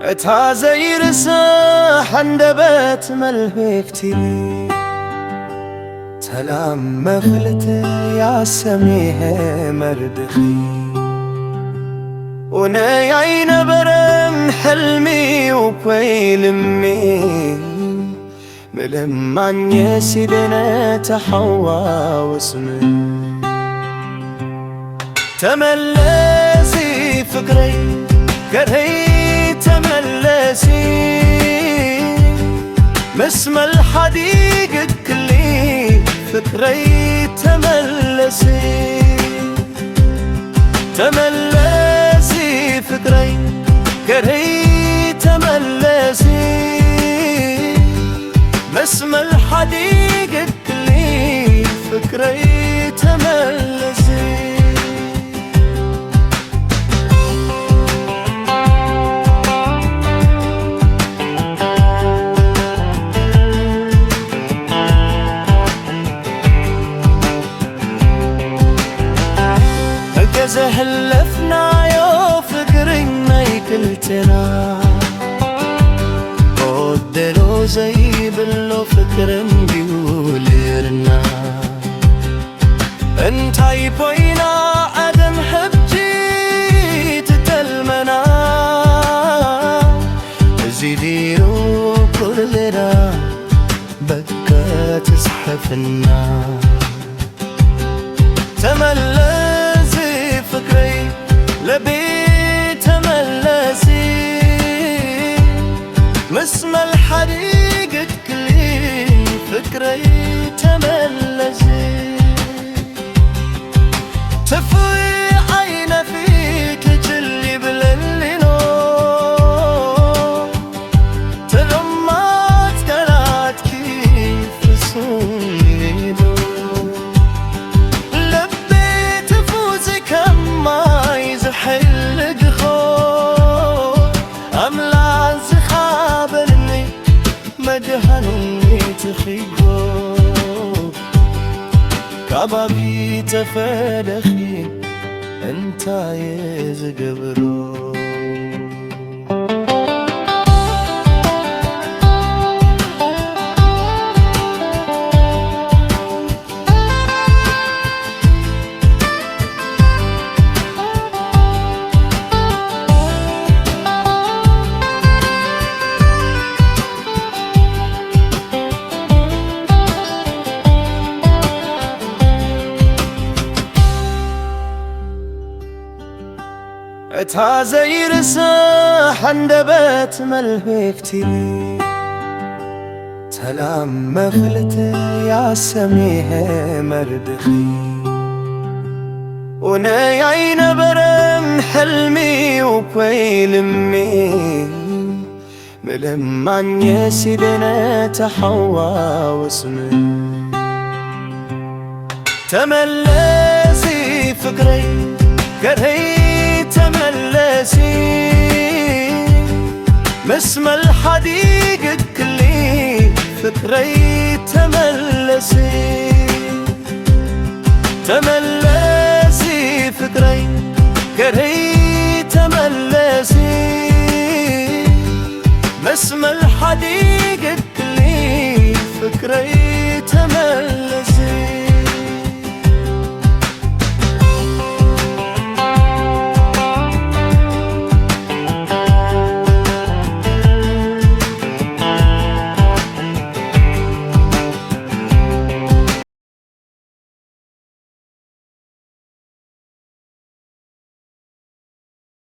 اتهازي رساح عندبت ملهفتي سلام مفلتي يا سميه مردخي وناي عين برم حلمي وكويل امي ملم عن يسيدنا تحوى واسمي تملسي فكري كرهي تملسي مسمى الحديقة كلي فكري تملسي تملسي فكري كرهي تملسي مسمى الحديقة كلي فكري تملسي زهلفنا يا فكرنا يكلتنا قدلو زي بلو فكر بيوليرنا انتاي بوينا ادم حبجي تتلمنا زيديرو كلنا بكا تزحفنا فكري لبيت تملسي مسمى الحديقة كلي فكري تملسي تفوي عين فيك تجلي بللي نور تغمات كلات كيف صوني حلق خور أملا زخابرني مدهنني تخيقو كبابي تفدخي انت يزقبرو اتهازي رساح عندبت ملهفتي سلام مفلتي يا سميه مردخي وناي عين برم حلمي وكويل امي ملم عن يسيدنا تحوى واسمي تملسي فكري كرهي تملسي مسمى الحديقة كلي فكري